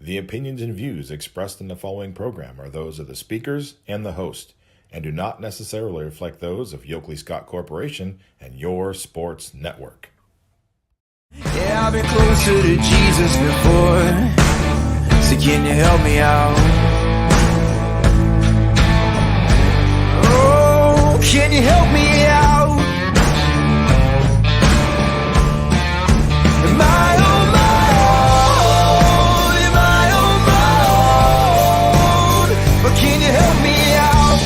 The opinions and views expressed in the following program are those of the speakers and the host, and do not necessarily reflect those of Yoakley Scott Corporation and Your Sports Network. Yeah, I've been closer to Jesus before, so can you help me out? Oh, can you help me out? Am I on my own? Am I on my own? Or can you help me out?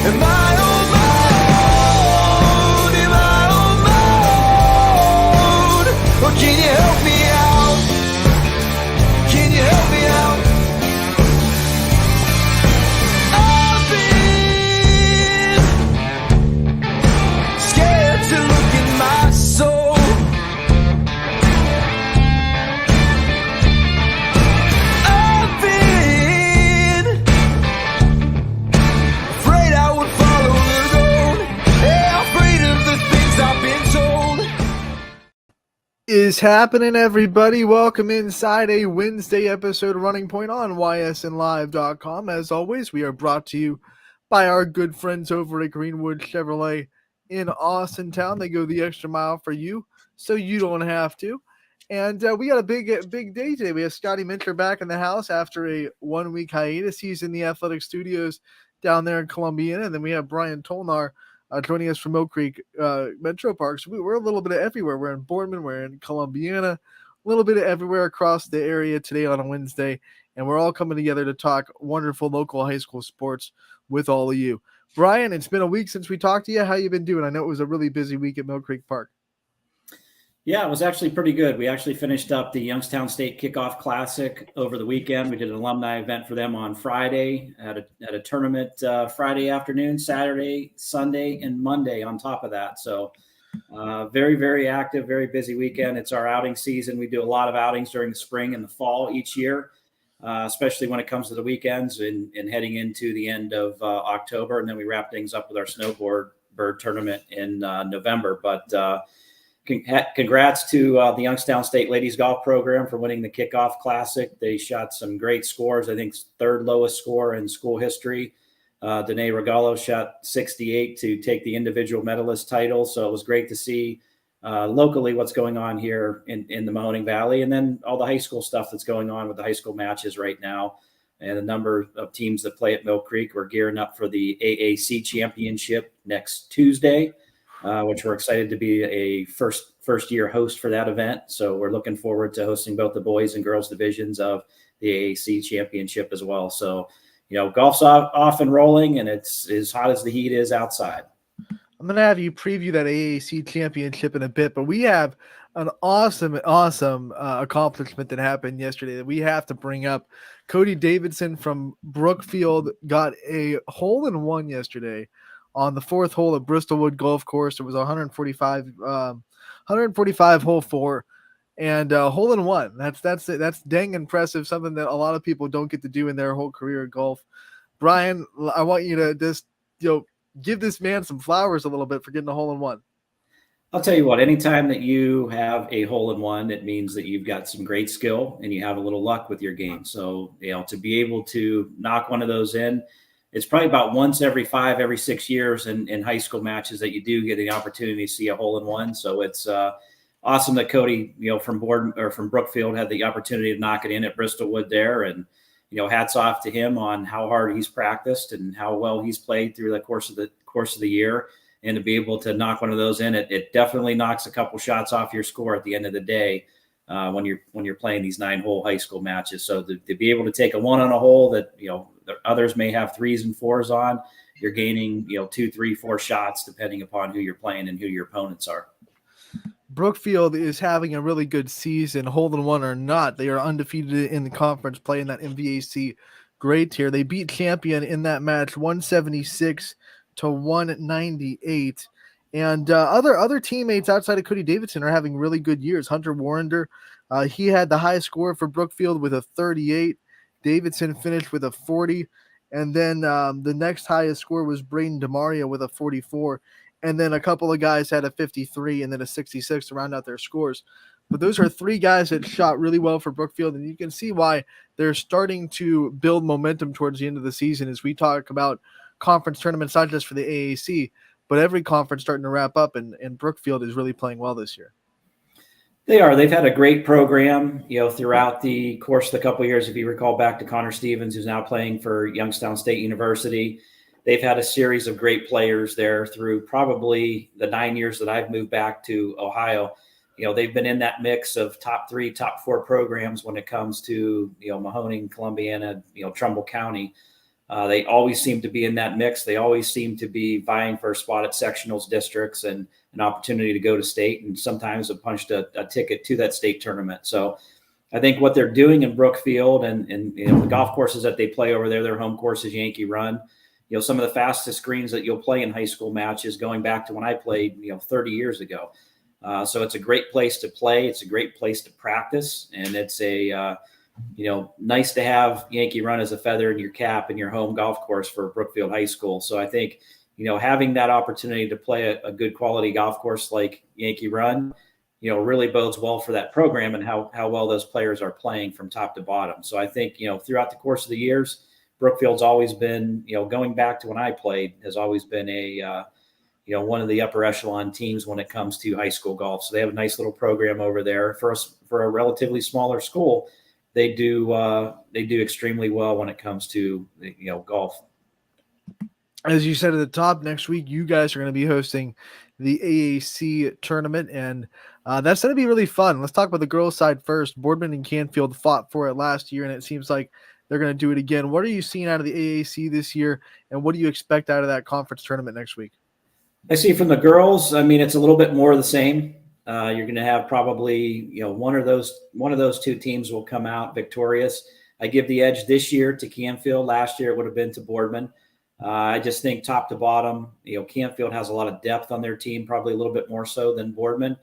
Am I on my own? Am I on my own? Or can you help me out? Can you help me out? I've been scared to look in my soul. I've been afraid I would follow the road. Yeah, afraid of the things I've been told. Is happening, everybody. Welcome inside a Wednesday episode of Running Point on ysnlive.com. As always, we are brought to you by our good friends over at Greenwood Chevrolet in Austin Town. They go the extra mile for you, so you don't have to. And we got a big day today. We have Scotty Minter back in the house after a 1-week hiatus. He's in the athletic studios down there in Columbiana. And then we have Brian Tolnar joining us from Mill Creek Metro Parks. We're a little bit of everywhere. We're in Boardman, we're in Columbiana, a little bit of everywhere across the area today on a Wednesday, and we're all coming together to talk wonderful local high school sports with all of you. Brian, it's been a week since we talked to you. How you been doing? I know it was a really busy week at Mill Creek Park. Yeah, it was actually pretty good. We actually finished up the Youngstown State Kickoff Classic over the weekend. We did an alumni event for them on Friday, at a tournament Friday afternoon, Saturday, Sunday, and Monday on top of that. So very, very active, very busy weekend. It's our outing season. We do a lot of outings during the spring and the fall each year, especially when it comes to the weekends and heading into the end of October. And then we wrap things up with our snowboard bird tournament in November. But congrats to the Youngstown State Ladies Golf Program for winning the Kickoff Classic. They shot some great scores. I think third lowest score in school history. Danae Regallo shot 68 to take the individual medalist title. So it was great to see locally what's going on here in the Mahoning Valley, and then all the high school stuff that's going on with the high school matches right now. And a number of teams that play at Mill Creek. We're gearing up for the AAC Championship next Tuesday, which we're excited to be a first year host for that event. So we're looking forward to hosting both the boys and girls divisions of the AAC Championship as well. So, golf's off and rolling, and it's as hot as the heat is outside. I'm going to have you preview that AAC championship in a bit, but we have an awesome accomplishment that happened yesterday that we have to bring up. Cody Davidson from Brookfield got a hole-in-one yesterday on the fourth hole at Bristolwood Golf Course. It was 145 hole 4 and hole-in-one. That's dang impressive, something that a lot of people don't get to do in their whole career of golf. Brian, I want you to just give this man some flowers a little bit for getting a hole-in-one. I'll tell you what, anytime that you have a hole-in-one, it means that you've got some great skill and you have a little luck with your game. So, to be able to knock one of those in, it's probably about once every 6 years in high school matches that you do get the opportunity to see a hole-in-one. So it's awesome that Cody, from Brookfield had the opportunity to knock it in at Bristolwood there. And, hats off to him on how hard he's practiced and how well he's played through the course of the year. And to be able to knock one of those in, it definitely knocks a couple shots off your score at the end of the day when you're playing these 9-hole high school matches. So to be able to take a one on a hole that, others may have 3s and 4s on, you're gaining, 2, 3, 4 shots, depending upon who you're playing and who your opponents are. Brookfield is having a really good season, hole-in-one or not. They are undefeated in the conference, playing that MVAC grade tier. They beat Champion in that match 176 to 198. And other teammates outside of Cody Davidson are having really good years. Hunter Warrender, he had the highest score for Brookfield with a 38. Davidson finished with a 40. And then the next highest score was Braden DeMaria with a 44. And then a couple of guys had a 53 and then a 66 to round out their scores. But those are three guys that shot really well for Brookfield, and you can see why they're starting to build momentum towards the end of the season as we talk about conference tournaments, not just for the AAC, but every conference starting to wrap up, and Brookfield is really playing well this year. They are. They've had a great program, throughout the course of the couple of years. If you recall back to Connor Stevens, who's now playing for Youngstown State University, they've had a series of great players there through probably the 9 years that I've moved back to Ohio. They've been in that mix of top 3, top 4 programs when it comes to, Mahoning, Columbiana, Trumbull County. They always seem to be in that mix. They always seem to be vying for a spot at sectionals, districts, and an opportunity to go to state, and sometimes have punched a ticket to that state tournament. So I think what they're doing in Brookfield and the golf courses that they play over there, their home course is Yankee Run. Some of the fastest greens that you'll play in high school matches going back to when I played, 30 years ago. So it's a great place to play. It's a great place to practice. And it's nice to have Yankee Run as a feather in your cap in your home golf course for Brookfield High School. So I think, having that opportunity to play a good quality golf course like Yankee Run, really bodes well for that program and how well those players are playing from top to bottom. So I think, throughout the course of the years, Brookfield's always been, going back to when I played, has always been one of the upper echelon teams when it comes to high school golf. So they have a nice little program over there for a relatively smaller school. They do extremely well when it comes to, golf. As you said at the top, next week you guys are going to be hosting the AAC tournament, and that's going to be really fun. Let's talk about the girls' side first. Boardman and Canfield fought for it last year, and it seems like they're going to do it again. What are you seeing out of the AAC this year, and what do you expect out of that conference tournament next week? I see from the girls, it's a little bit more of the same. You're going to have probably, one of those two teams will come out victorious. I give the edge this year to Canfield. Last year it would have been to Boardman. I just think top to bottom, Canfield has a lot of depth on their team, probably a little bit more so than Boardman.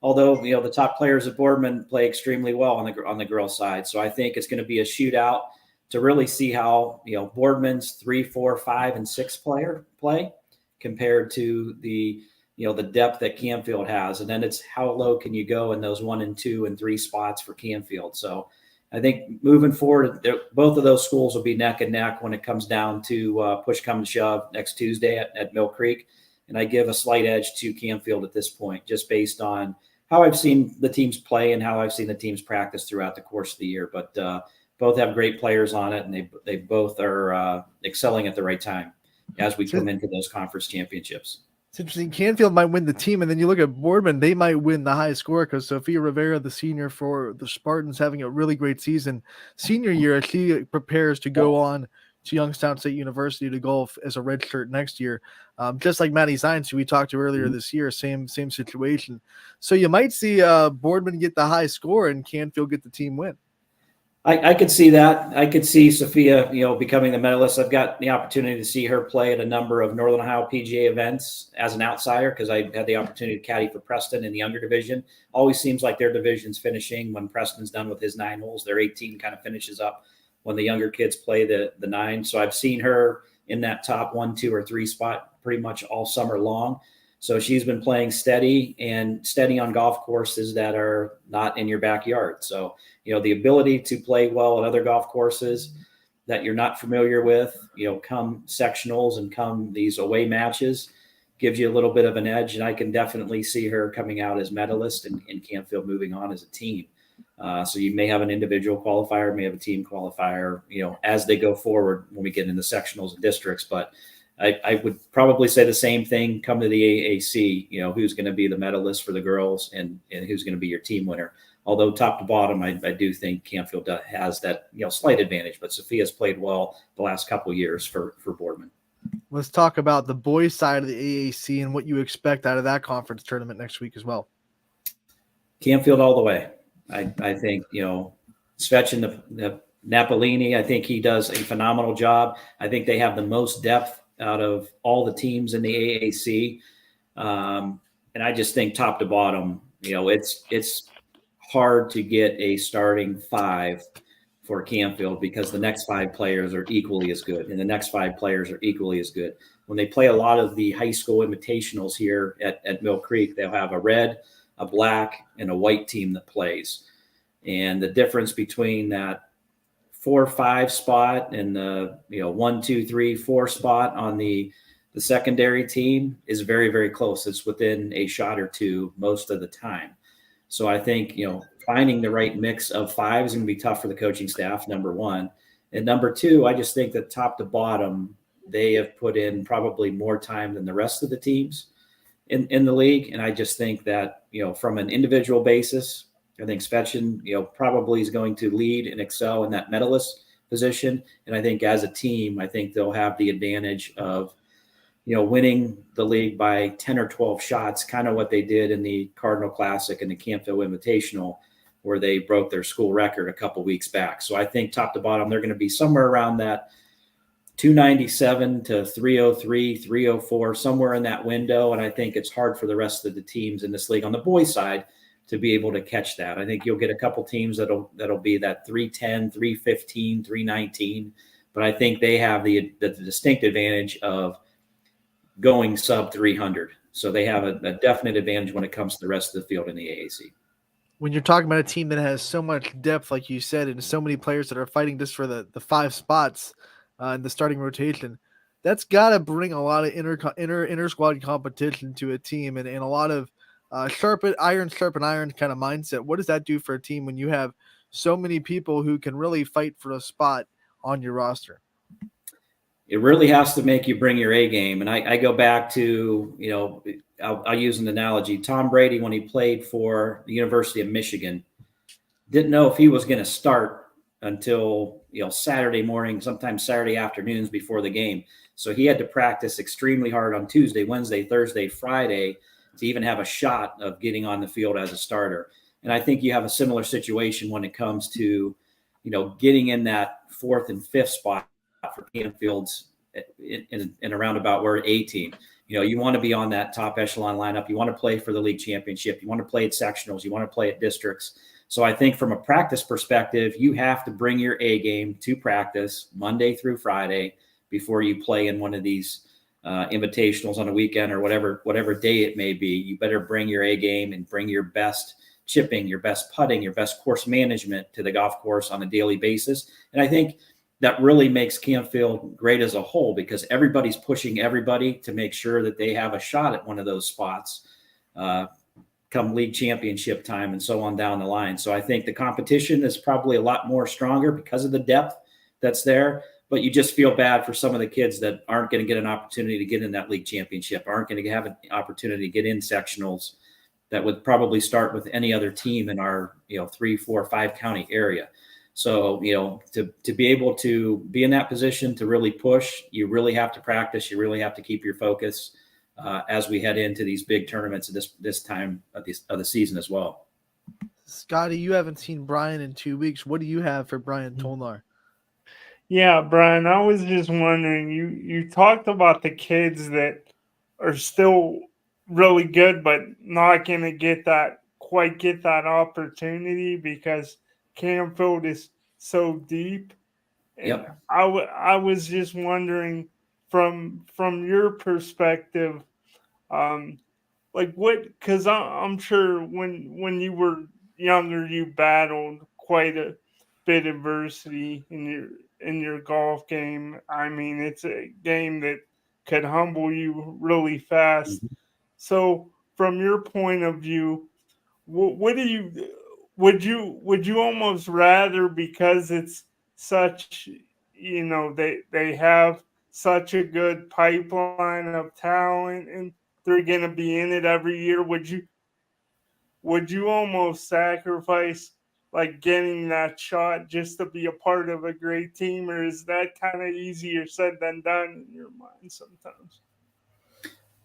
Although, the top players at Boardman play extremely well on the girls' side. So I think it's going to be a shootout to really see how, Boardman's 3, 4, 5, and 6 player play compared to the depth that Canfield has. And then it's how low can you go in those 1 and 2 and 3 spots for Canfield. So I think moving forward, both of those schools will be neck and neck when it comes down to push come to shove next Tuesday at Mill Creek. And I give a slight edge to Canfield at this point, just based on how I've seen the teams play and how I've seen the teams practice throughout the course of the year. But both have great players on it, and they both are excelling at the right time as we come into those conference championships. It's interesting. Canfield might win the team, and then you look at Boardman, they might win the high score because Sophia Rivera, the senior for the Spartans, having a really great season. Senior year, as she prepares to go on to Youngstown State University to golf as a redshirt next year. Just like Maddie Zients, who we talked to earlier this year, same situation. So you might see Boardman get the high score and Canfield get the team win. I could see that. I could see Sophia, becoming the medalist. I've got the opportunity to see her play at a number of Northern Ohio PGA events as an outsider because I had the opportunity to caddy for Preston in the younger division. Always seems like their division's finishing when Preston's done with his 9 holes. Their 18 kind of finishes up when the younger kids play the 9. So I've seen her in that top 1, 2, or 3 spot pretty much all summer long. So she's been playing steady on golf courses that are not in your backyard. So, the ability to play well at other golf courses that you're not familiar with, come sectionals and come these away matches gives you a little bit of an edge. And I can definitely see her coming out as medalist and Canfield moving on as a team. So you may have an individual qualifier, may have a team qualifier, as they go forward when we get into sectionals and districts. But I would probably say the same thing come to the AAC, who's going to be the medalist for the girls and who's going to be your team winner. Although top to bottom, I do think Canfield has that, slight advantage, but Sophia's played well the last couple of years for Boardman. Let's talk about the boys side of the AAC and what you expect out of that conference tournament next week as well. Canfield all the way. I think, Svechin, the Napolini, I think he does a phenomenal job. I think they have the most depth out of all the teams in the AAC. And I just think top to bottom, it's hard to get a starting 5 for Canfield because the next 5 players are equally as good, and the next 5 players are equally as good. When they play a lot of the high school invitationals here at Mill Creek, they'll have a red, a black and a white team that plays. And the difference between that 4-5 spot and the 1, 2, 3, 4 spot on the secondary team is very, very close. It's within a shot or two most of the time. So I think finding the right mix of five is going to be tough for the coaching staff, number one. And number two, I just think that top to bottom, they have put in probably more time than the rest of the teams in the league. And I just think that, from an individual basis, I think Svechin, probably is going to lead and excel in that medalist position. And I think as a team, I think they'll have the advantage of, winning the league by 10 or 12 shots, kind of what they did in the Cardinal Classic and the Campville Invitational, where they broke their school record a couple weeks back. So I think top to bottom, they're going to be somewhere around that 297 to 303, 304, somewhere in that window. And I think it's hard for the rest of the teams in this league on the boys side to be able to catch that. I think you'll get a couple teams that'll be that 310, 315, 319. But I think they have the distinct advantage of going sub 300. So they have a definite advantage when it comes to the rest of the field in the AAC. When you're talking about a team that has so much depth, like you said, and so many players that are fighting just for the 5 spots in the starting rotation, that's got to bring a lot of inter squad competition to a team and a lot of sharpen iron kind of mindset. What does that do for a team when you have so many people who can really fight for a spot on your roster? It really has to make you bring your A game. And I go back to, I'll use an analogy. Tom Brady, when he played for the University of Michigan, didn't know if he was going to start until, Saturday morning, sometimes Saturday afternoons before the game. So he had to practice extremely hard on Tuesday, Wednesday, Thursday, Friday to even have a shot of getting on the field as a starter. And I think you have a similar situation when it comes to, getting in that 4th and 5th spot for Canfield's in a roundabout where A team. You want to be on that top echelon lineup. You want to play for the league championship. You want to play at sectionals. You want to play at districts. So I think from a practice perspective, you have to bring your A game to practice Monday through Friday before you play in one of these invitationals on a weekend or whatever day it may be. You better bring your A game and bring your best chipping, your best putting, your best course management to the golf course on a daily basis. And I think that really makes Campfield great as a whole because everybody's pushing everybody to make sure that they have a shot at one of those spots come league championship time and so on down the line. So I think the competition is probably a lot more stronger because of the depth that's there, but you just feel bad for some of the kids that aren't going to get an opportunity to get in that league championship, aren't going to have an opportunity to get in sectionals that would probably start with any other team in our 3, 4, 5 county area. So, to be able to be in that position to really push, you really have to practice. You really have to keep your focus as we head into these big tournaments at this time of the season as well. Scotty, you haven't seen Brian in 2 weeks. What do you have for Brian Tolnar? Yeah, Brian, I was just wondering, you talked about the kids that are still really good, but not going to quite get that opportunity because Campfield is so deep. And Yep. I was just wondering from your perspective, like because I'm sure when you were younger, you battled quite a bit of adversity in your golf game. I mean, it's a game that could humble you really fast. Mm-hmm. So from your point of view, what do you would you almost rather, because it's such, they have such a good pipeline of talent and they're going to be in it every year, would you almost sacrifice like getting that shot just to be a part of a great team, or is that kind of easier said than done in your mind sometimes?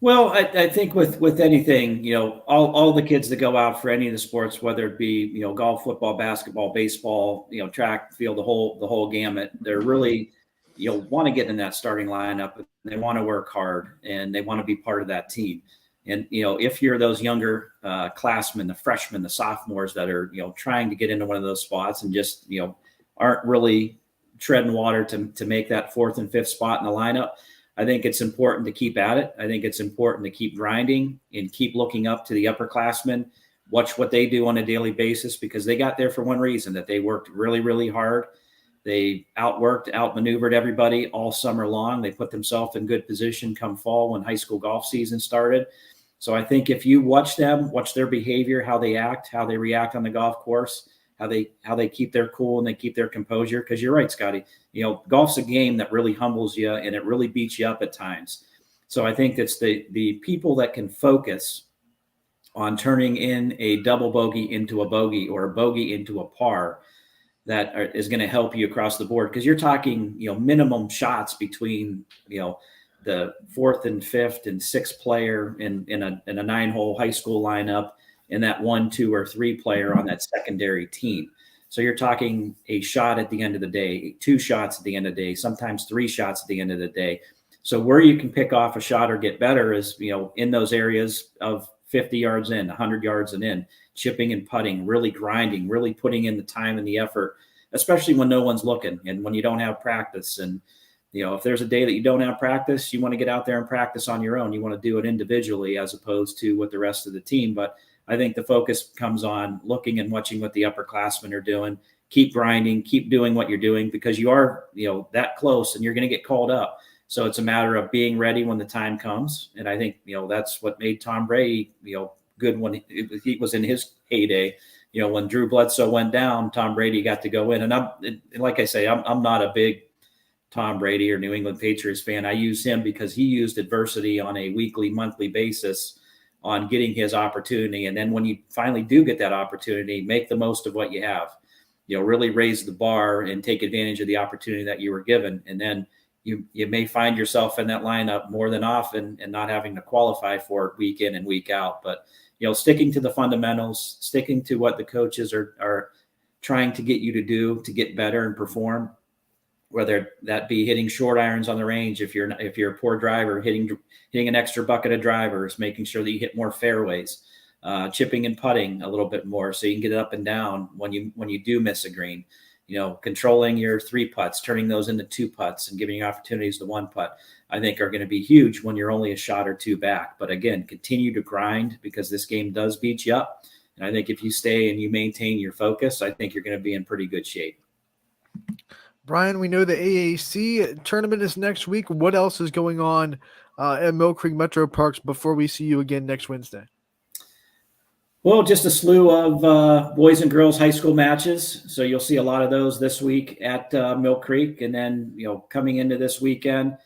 Well, I think with anything, all the kids that go out for any of the sports, whether it be, golf, football, basketball, baseball, track, field, the whole gamut, they're really, want to get in that starting lineup. They want to work hard and they want to be part of that team. And, if you're those younger classmen, the freshmen, the sophomores that are, trying to get into one of those spots and just, aren't really treading water to make that 4th and 5th spot in the lineup, I think it's important to keep at it. I think it's important to keep grinding and keep looking up to the upperclassmen watch what they do on a daily basis, because they got there for one reason, that they worked really, really hard. They outmaneuvered everybody all summer long. They put themselves in good position come fall when high school golf season started. So I think if you watch them, watch their behavior, how they act, how they react on the golf course, how they keep their cool and they keep their composure. Because you're right, Scotty. Golf's a game that really humbles you and it really beats you up at times. So I think it's the people that can focus on turning in a double bogey into a bogey or a bogey into a par is going to help you across the board. Because you're talking, minimum shots between, the fourth and fifth and sixth player in a 9-hole high school lineup, and that 1, 2, or 3 player on that secondary team. So you're talking a shot at the end of the day, 2 shots at the end of the day, sometimes 3 shots at the end of the day. So where you can pick off a shot or get better is, in those areas of 50 yards in, 100 yards and in, chipping and putting, really grinding, really putting in the time and the effort, especially when no one's looking and when you don't have practice. And, if there's a day that you don't have practice, you want to get out there and practice on your own. You want to do it individually as opposed to with the rest of the team. But I think the focus comes on looking and watching what the upperclassmen are doing. Keep grinding, keep doing what you're doing, because you are, that close and you're going to get called up. So it's a matter of being ready when the time comes. And I think, that's what made Tom Brady, good when he was in his heyday. When Drew Bledsoe went down, Tom Brady got to go in. And like I say, I'm not a big Tom Brady or New England Patriots fan. I use him because he used adversity on a weekly, monthly basis on getting his opportunity. And then when you finally do get that opportunity, make the most of what you have, really raise the bar and take advantage of the opportunity that you were given. And then you may find yourself in that lineup more than often and not having to qualify for it week in and week out. But, sticking to the fundamentals, sticking to what the coaches are trying to get you to do to get better and perform, whether that be hitting short irons on the range, if you're a poor driver, hitting an extra bucket of drivers, making sure that you hit more fairways, chipping and putting a little bit more so you can get it up and down when you do miss a green, controlling your 3 putts, turning those into 2 putts and giving you opportunities to 1 putt, I think are going to be huge when you're only a shot or 2 back. But again, continue to grind, because this game does beat you up. And I think if you stay and you maintain your focus, I think you're going to be in pretty good shape. Brian, we know the AAC tournament is next week. What else is going on at Mill Creek Metro Parks before we see you again next Wednesday? Well, just a slew of boys and girls high school matches. So you'll see a lot of those this week at Mill Creek. And then, coming into this weekend,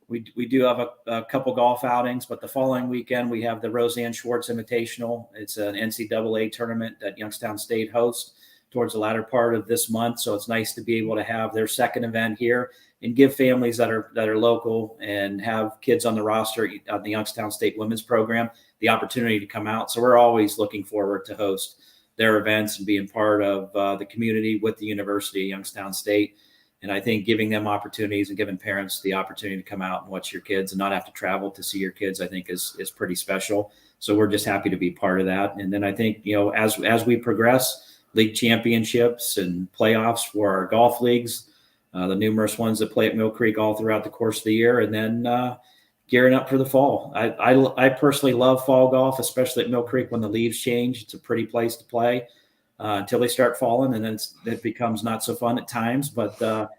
we do have a couple golf outings, but the following weekend we have the Roseanne Schwartz Invitational. It's an NCAA tournament that Youngstown State hosts towards the latter part of this month. So it's nice to be able to have their second event here and give families that are local and have kids on the roster of the Youngstown State women's program the opportunity to come out. So we're always looking forward to host their events and being part of the community with the University of Youngstown State. And I think giving them opportunities and giving parents the opportunity to come out and watch your kids and not have to travel to see your kids, I think is pretty special. So we're just happy to be part of that. And then I think, as we progress, league championships and playoffs for our golf leagues, the numerous ones that play at Mill Creek all throughout the course of the year, and then gearing up for the fall. I personally love fall golf, especially at Mill Creek when the leaves change. It's a pretty place to play until they start falling, and then it becomes not so fun at times. But the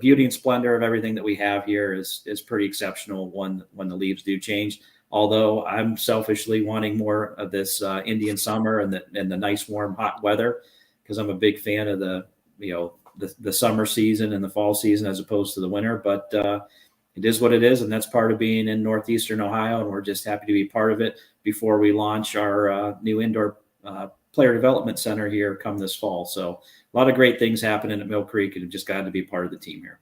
beauty and splendor of everything that we have here is pretty exceptional when the leaves do change. Although I'm selfishly wanting more of this Indian summer and the nice, warm, hot weather, because I'm a big fan of the summer season and the fall season as opposed to the winter. But it is what it is, and that's part of being in northeastern Ohio, and we're just happy to be part of it before we launch our new indoor player development center here come this fall. So a lot of great things happening at Mill Creek, and just glad to be part of the team here.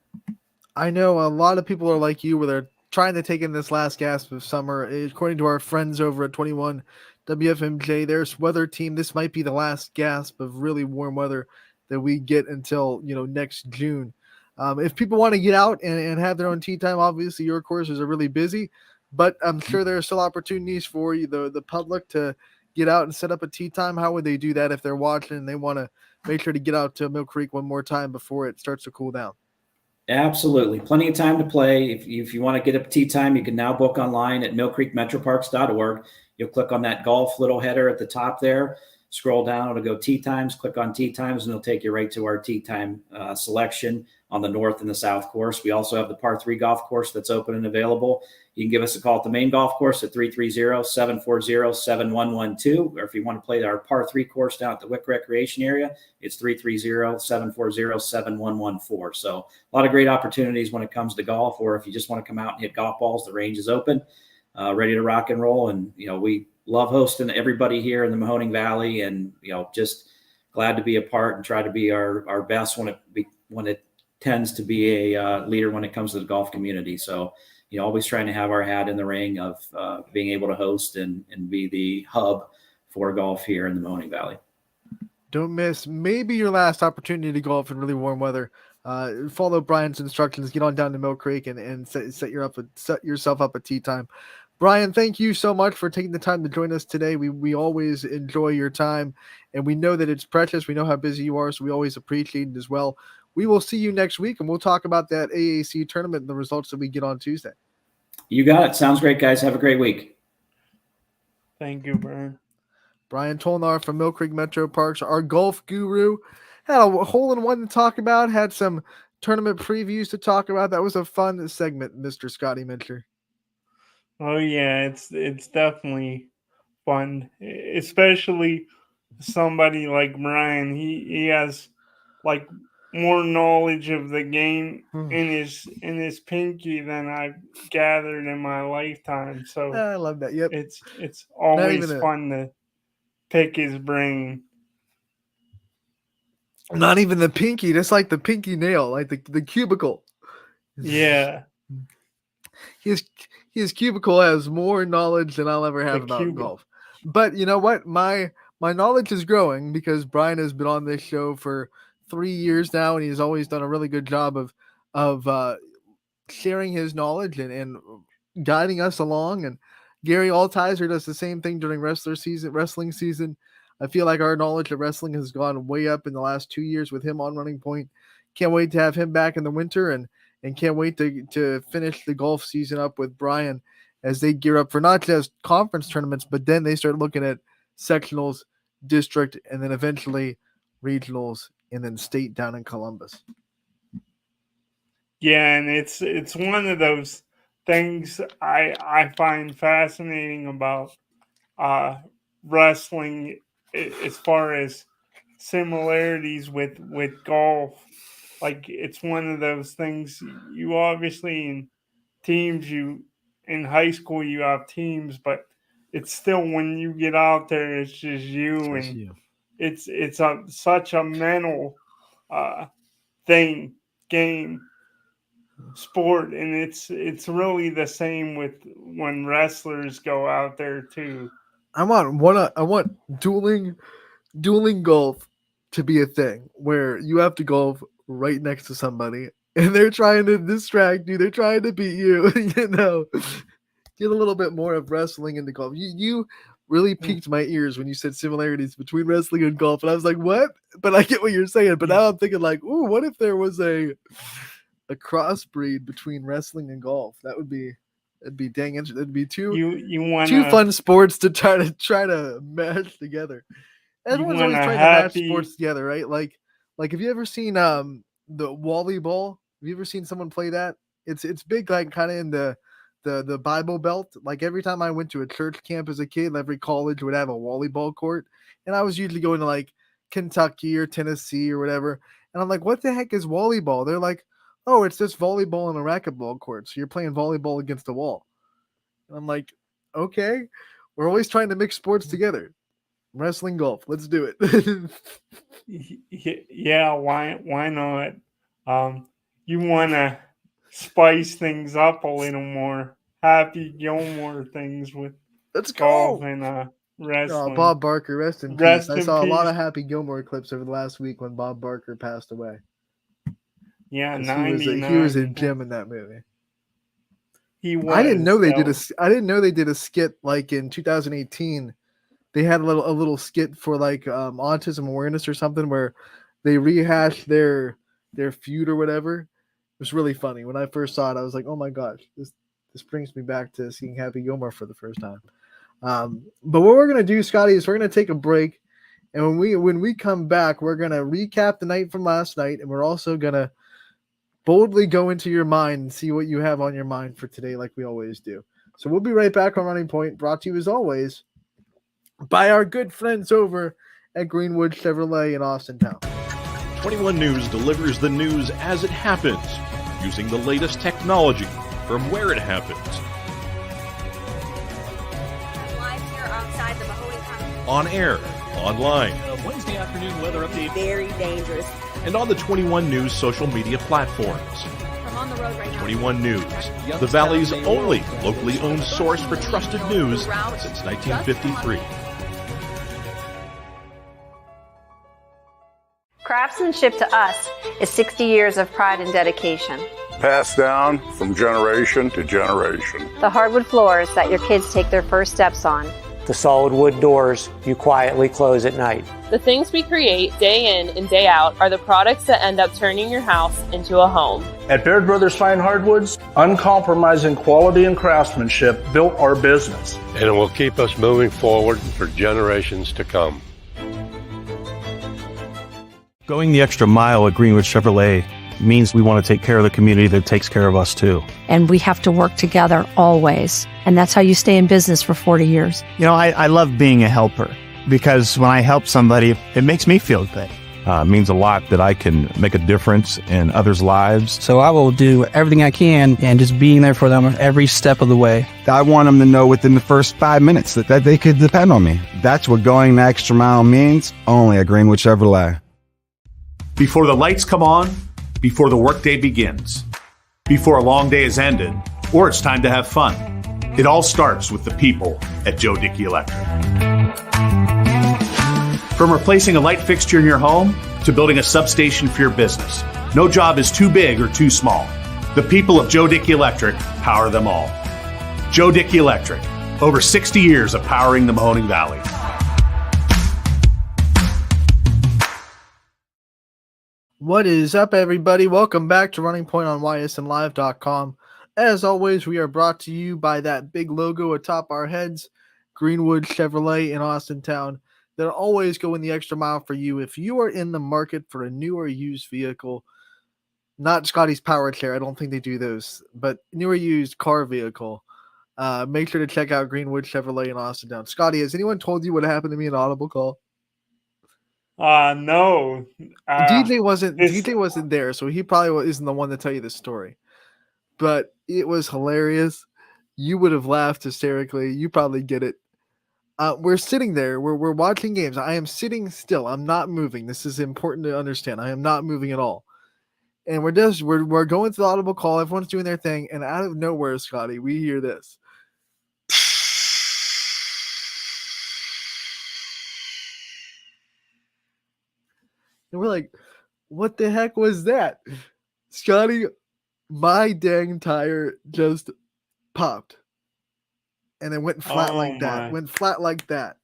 I know a lot of people are like you, where they're trying to take in this last gasp of summer. According to our friends over at 21 WFMJ, their weather team, this might be the last gasp of really warm weather that we get until next June. If people want to get out and have their own tee time, obviously your courses are really busy, but I'm sure there are still opportunities for you, the public, to get out and set up a tee time. How would they do that if they're watching and they want to make sure to get out to Mill Creek one more time before it starts to cool down? Absolutely. Plenty of time to play. If you want to get up tee time, you can now book online at millcreekmetroparks.org. You'll click on that golf little header at the top there. scroll down, it'll go tee times, click on tee times, and it'll take you right to our tee time selection on the north and the south course. We also have the par 3 golf course that's open and available. You can give us a call at the main golf course at 330-740-7112. Or if you want to play our par 3 course down at the Wick Recreation area, it's 330-740-7114. So a lot of great opportunities when it comes to golf, or if you just want to come out and hit golf balls, the range is open, ready to rock and roll. And, we love hosting everybody here in the Mahoning Valley, and, just glad to be a part and try to be our best when it tends to be a leader when it comes to the golf community. So, always trying to have our hat in the ring of being able to host and be the hub for golf here in the Mahoning Valley. Don't miss maybe your last opportunity to golf in really warm weather. Follow Brian's instructions. Get on down to Mill Creek and set yourself up a tee time. Brian, thank you so much for taking the time to join us today. We always enjoy your time, and we know that it's precious. We know how busy you are, so we always appreciate it as well. We will see you next week, and we'll talk about that AAC tournament and the results that we get on Tuesday. You got it. Sounds great, guys. Have a great week. Thank you, Brian. Brian Tolnar from Mill Creek Metro Parks, our golf guru. Had a hole-in-one to talk about, had some tournament previews to talk about. That was a fun segment, Mr. Scotty Mincher. Oh yeah, it's definitely fun, especially somebody like Brian. He has like more knowledge of the game in his pinky than I've gathered in my lifetime. So I love that. Yep, it's always fun to pick his brain. Not even the pinky, just like the pinky nail, like the cubicle. Yeah. His cubicle has more knowledge than I'll ever have about golf. But you know what? My knowledge is growing because Brian has been on this show for 3 years now, and he's always done a really good job of sharing his knowledge and guiding us along. And Gary Altizer does the same thing during wrestling season. I feel like our knowledge of wrestling has gone way up in the last 2 years with him on Running Point. Can't wait to have him back in the winter, and can't wait to finish the golf season up with Brian as they gear up for not just conference tournaments, but then they start looking at sectionals, district, and then eventually regionals, and then state down in Columbus. Yeah, and it's one of those things I find fascinating about wrestling as far as similarities with golf. Like, it's one of those things you obviously in teams, in high school you have teams, but it's still when you get out there, it's just you, and it's such a mental game, sport, and it's really the same with when wrestlers go out there too. I want dueling golf to be a thing where you have to golf right next to somebody and they're trying to distract you, they're trying to beat you. Get a little bit more of wrestling into golf. You really piqued my ears when you said similarities between wrestling and golf, and I was like, what? But I get what you're saying. But now I'm thinking like, ooh, what if there was a crossbreed between wrestling and golf? It'd be dang interesting. It'd be two fun sports to try to mash together. Everyone's always trying to match sports together, right? Like have you ever seen the volleyball? Have you ever seen someone play that? It's big, like kind of in the Bible Belt. Like every time I went to a church camp as a kid, every college would have a volleyball court, and I was usually going to like Kentucky or Tennessee or whatever. And I'm like, what the heck is volleyball? They're like, oh, it's just volleyball in a racquetball court. So you're playing volleyball against a wall. And I'm like, okay, we're always trying to mix sports together. Wrestling, golf, let's do it. Yeah, why not? You want to spice things up a little more. Happy Gilmore things with golf and wrestling. Oh, Bob Barker, rest in peace. I saw a lot of Happy Gilmore clips over the last week when Bob Barker passed away. Yeah, he was a gem in that movie. He was. I didn't know they did a skit like in 2018. They had a little skit for like autism awareness or something where they rehashed their feud or whatever. It was really funny. When I first saw it, I was like, oh my gosh, this brings me back to seeing Happy Gilmore for the first time. But what we're gonna do, Scotty, is we're gonna take a break, And when we come back, we're gonna recap the night from last night, and we're also gonna boldly go into your mind and see what you have on your mind for today, like we always do. So we'll be right back on Running Point, brought to you as always by our good friends over at Greenwood Chevrolet in Austintown. 21 News delivers the news as it happens, using the latest technology from where it happens. Live here outside the Mahoney County. On air, online, Wednesday afternoon weather update. Very dangerous. and on the 21 News social media platforms. I'm on the road right now. 21 News, the Valley's only locally owned source for trusted news since 1953. Craftsmanship to us is 60 years of pride and dedication. Passed down from generation to generation. The hardwood floors that your kids take their first steps on. The solid wood doors you quietly close at night. The things we create day in and day out are the products that end up turning your house into a home. At Baird Brothers Fine Hardwoods, uncompromising quality and craftsmanship built our business. And it will keep us moving forward for generations to come. Going the extra mile at Greenwood Chevrolet means we want to take care of the community that takes care of us too. And we have to work together always. And that's how you stay in business for 40 years. You know, I love being a helper because when I help somebody, it makes me feel good. It means a lot that I can make a difference in others' lives. So I will do everything I can and just being there for them every step of the way. I want them to know within the first 5 minutes that they could depend on me. That's what going the extra mile means, only at Greenwood Chevrolet. Before the lights come on, before the workday begins, before a long day is ended, or it's time to have fun. It all starts with the people at Joe Dickey Electric. From replacing a light fixture in your home to building a substation for your business, no job is too big or too small. The people of Joe Dickey Electric power them all. Joe Dickey Electric, over 60 years of powering the Mahoning Valley. What is up, everybody? Welcome back to Running Point on ysnlive.com. As always, we are brought to you by that big logo atop our heads, Greenwood Chevrolet in Austintown. They're always going the extra mile for you. If you are in the market for a new or used vehicle, not Scotty's Power Chair, I don't think they do those, but new or used car vehicle, make sure to check out Greenwood Chevrolet in Austintown. Scotty, has anyone told you what happened to me in Audible Call? No. DJ wasn't there, so he probably isn't the one to tell you the story. But it was hilarious. You would have laughed hysterically. You probably get it. We're sitting there. We're watching games. I am sitting still. I'm not moving. This is important to understand. I am not moving at all. And we're going through the Audible Call. Everyone's doing their thing, and out of nowhere, Scotty, we hear this. And we're like, what the heck was that? Scotty, my dang tire just popped. And it went flat like that. Went flat like that.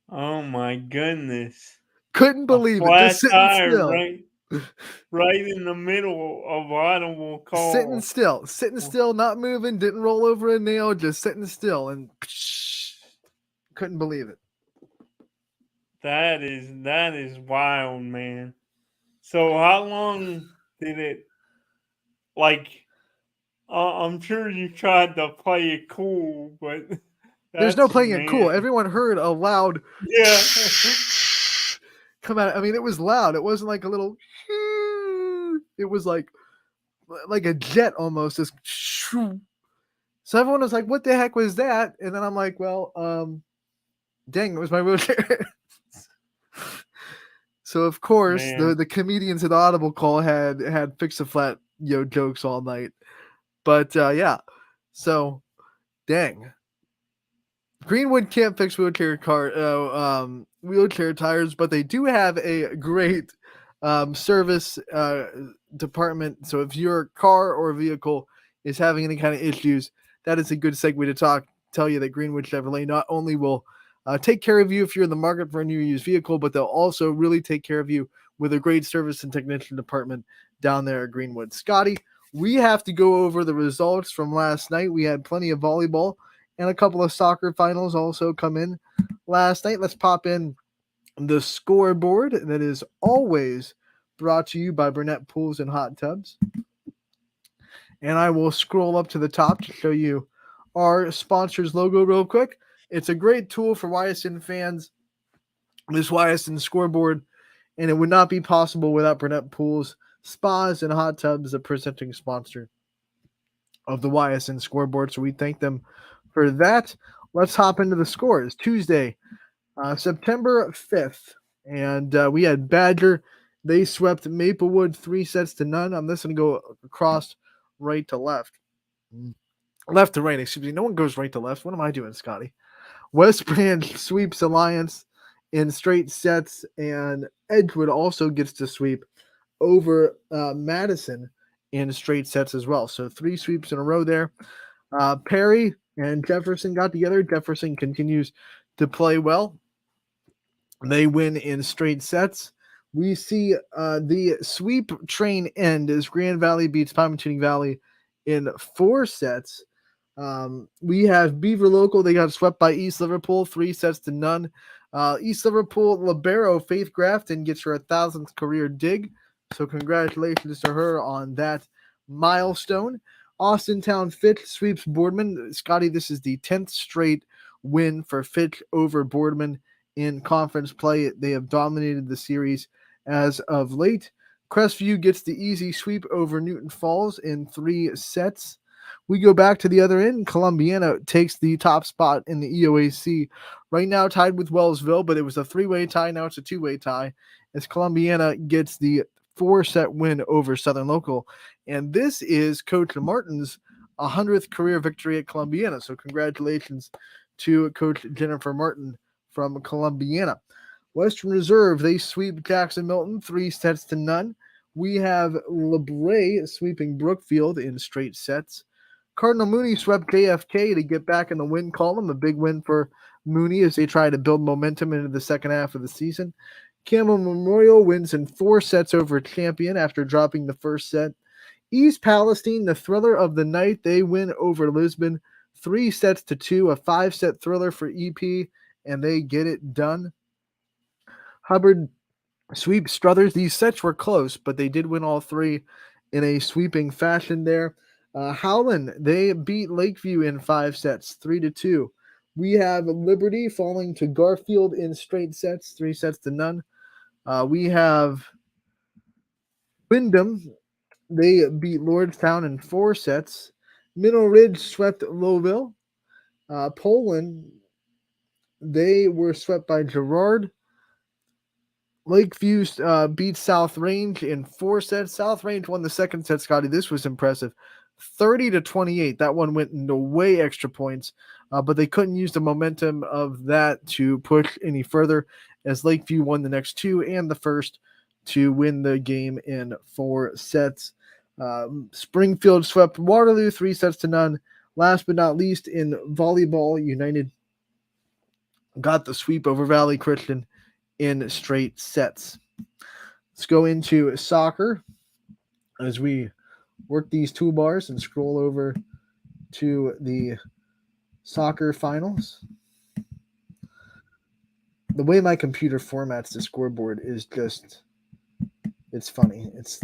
Oh my goodness. Couldn't believe it. Just sitting still. Right in the middle of Audible Call. Sitting still, not moving, didn't roll over a nail, just sitting still. And couldn't believe it. That is wild, man. So how long did it, I'm sure you tried to play it cool, but there's no playing it cool. Everyone heard a loud come out. I mean, it was loud. It wasn't like a little, it was like a jet almost. Just so everyone was like, what the heck was that? And then I'm like, well, dang, it was my wheelchair. So of course the comedians at Audible Call had fix a flat jokes all night, but yeah. So, dang, Greenwood can't fix wheelchair tires, but they do have a great service department. So if your car or vehicle is having any kind of issues, that is a good segue to tell you that Greenwood Chevrolet not only will take care of you if you're in the market for a new used vehicle, but they'll also really take care of you with a great service and technician department down there at Greenwood. Scotty, we have to go over the results from last night. We had plenty of volleyball and a couple of soccer finals also come in last night. Let's pop in the scoreboard that is always brought to you by Burnett Pools and Hot Tubs. And I will scroll up to the top to show you our sponsor's logo real quick. It's a great tool for YSN fans, this YSN scoreboard, and it would not be possible without Burnett Pools, Spas, and Hot Tubs, the presenting sponsor of the YSN scoreboard. So we thank them for that. Let's hop into the scores. Tuesday, September 5th, and we had Badger. They swept Maplewood 3-0. I'm just going to go across right to left. Left to right, excuse me. No one goes right to left. What am I doing, Scotty? West Branch sweeps Alliance in straight sets, and Edgewood also gets to sweep over Madison in straight sets as well. So 3 sweeps in a row there. Perry and Jefferson got together. Jefferson continues to play well. They win in straight sets. We see the sweep train end as Grand Valley beats Palm-Tuning Valley in 4 sets. We have Beaver Local. They got swept by East Liverpool 3-0. East Liverpool libero Faith Grafton gets her 1,000th career dig. So congratulations to her on that milestone. Austintown Fitch sweeps Boardman. Scotty, this is the 10th straight win for Fitch over Boardman in conference play. They have dominated the series as of late. Crestview gets the easy sweep over Newton Falls in 3 sets. We go back to the other end. Columbiana takes the top spot in the EOAC. Right now tied with Wellsville, but it was a 3-way tie. Now it's a 2-way tie as Columbiana gets the 4-set win over Southern Local. And this is Coach Martin's 100th career victory at Columbiana. So congratulations to Coach Jennifer Martin from Columbiana. Western Reserve, they sweep Jackson Milton 3-0. We have LeBray sweeping Brookfield in straight sets. Cardinal Mooney swept JFK to get back in the win column. A big win for Mooney as they try to build momentum into the second half of the season. Campbell Memorial wins in 4 sets over Champion after dropping the first set. East Palestine, the thriller of the night, they win over Lisbon 3-2, a 5-set thriller for EP, and they get it done. Hubbard sweeps Struthers. These sets were close, but they did win all 3 in a sweeping fashion there. Howland, they beat Lakeview in 5 sets, 3-2. We have Liberty falling to Garfield in straight sets, 3-0. We have Wyndham, they beat Lordstown in 4 sets. Middle Ridge swept Lowville. Poland, they were swept by Girard. Lakeview beat South Range in 4 sets. South Range won the second set, Scotty. This was impressive. 30-28. That one went into way extra points, but they couldn't use the momentum of that to push any further as Lakeview won the next 2 and the first to win the game in 4 sets. Springfield swept Waterloo 3-0. Last but not least, in volleyball, United got the sweep over Valley Christian in straight sets. Let's go into soccer as we work these toolbars and scroll over to the soccer finals. The way my computer formats the scoreboard is just, it's funny. It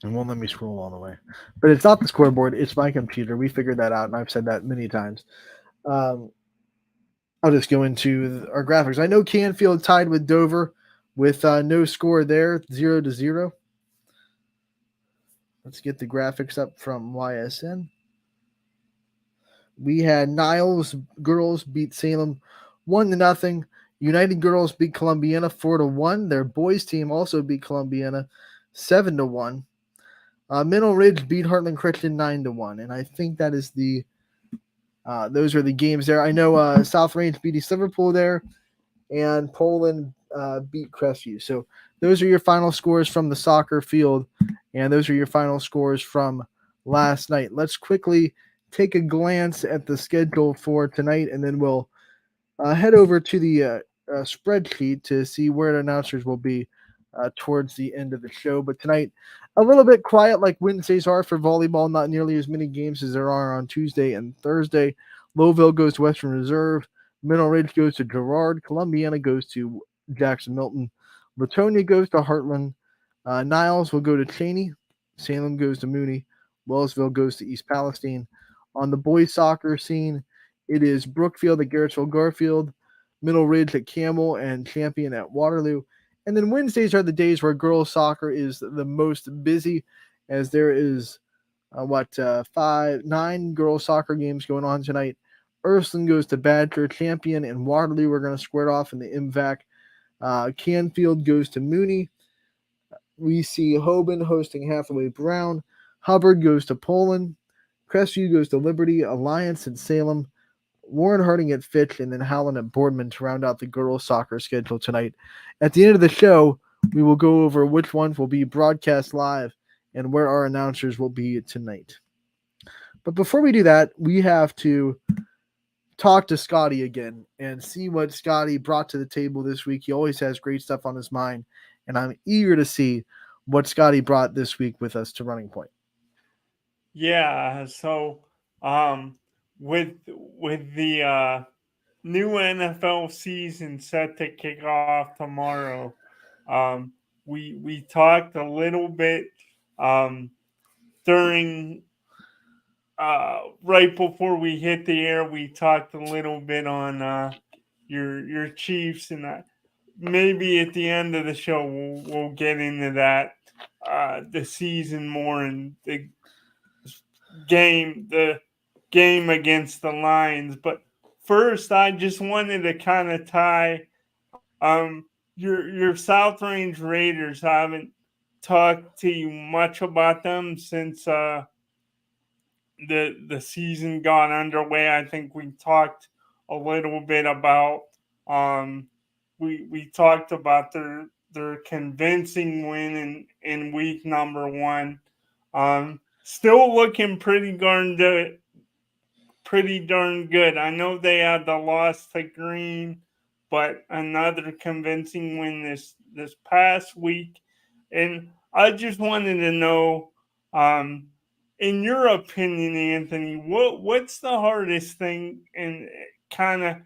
won't let me scroll all the way. But it's not the scoreboard, it's my computer. We figured that out, and I've said that many times. I'll just go into our graphics. I know Canfield tied with Dover with no score there, 0-0. Let's get the graphics up from YSN. We had Niles girls beat Salem 1-0. United girls beat Columbiana 4-1. Their boys team also beat Columbiana 7-1. Middle Ridge beat Heartland Christian 9-1. And I think that is those are the games there. I know South Range beat East Liverpool there, and Poland beat Crestview. So those are your final scores from the soccer field, and those are your final scores from last night. Let's quickly take a glance at the schedule for tonight, and then we'll head over to the spreadsheet to see where the announcers will be towards the end of the show. But tonight, a little bit quiet like Wednesdays are for volleyball, not nearly as many games as there are on Tuesday and Thursday. Lowville goes to Western Reserve. Mineral Ridge goes to Girard. Columbiana goes to Jackson Milton. Latonia goes to Heartland. Niles will go to Cheney. Salem goes to Mooney. Wellsville goes to East Palestine. On the boys soccer scene, it is Brookfield at Garrettsville Garfield, Middle Ridge at Campbell, and Champion at Waterloo. And then Wednesdays are the days where girls soccer is the most busy, as there is 9 girls soccer games going on tonight. Ursuline goes to Badger. Champion and Waterloo are going to square it off in the MVAC. Canfield goes to Mooney. We see Hoban hosting Hathaway Brown. Hubbard goes to Poland. Crestview goes to Liberty. Alliance at Salem. Warren Harding at Fitch, and then Howland at Boardman to round out the girls' soccer schedule tonight. At the end of the show, we will go over which ones will be broadcast live and where our announcers will be tonight. But before we do that, we have to talk to Scotty again and see what Scotty brought to the table this week. He always has great stuff on his mind, and I'm eager to see what Scotty brought this week with us to Running Point. Yeah, so with the new NFL season set to kick off tomorrow, we talked a little bit during right before we hit the air. We talked a little bit on your Chiefs, and maybe at the end of the show we'll get into that the season more and the game against the Lions. But first, I just wanted to kind of tie your South Range Raiders. I haven't talked to you much about them since the season got underway. I think we talked a little bit about we talked about their convincing win in week number 1. Still looking pretty darn good. I know they had the loss to Green, but another convincing win this past week. And I just wanted to know, in your opinion, Anthony, what's the hardest thing in kind of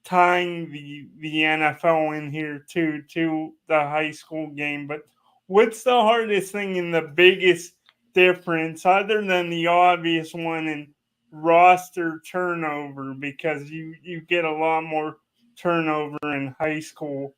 tying the NFL in here to the high school game? But what's the hardest thing and the biggest difference, other than the obvious one in roster turnover, because you get a lot more turnover in high school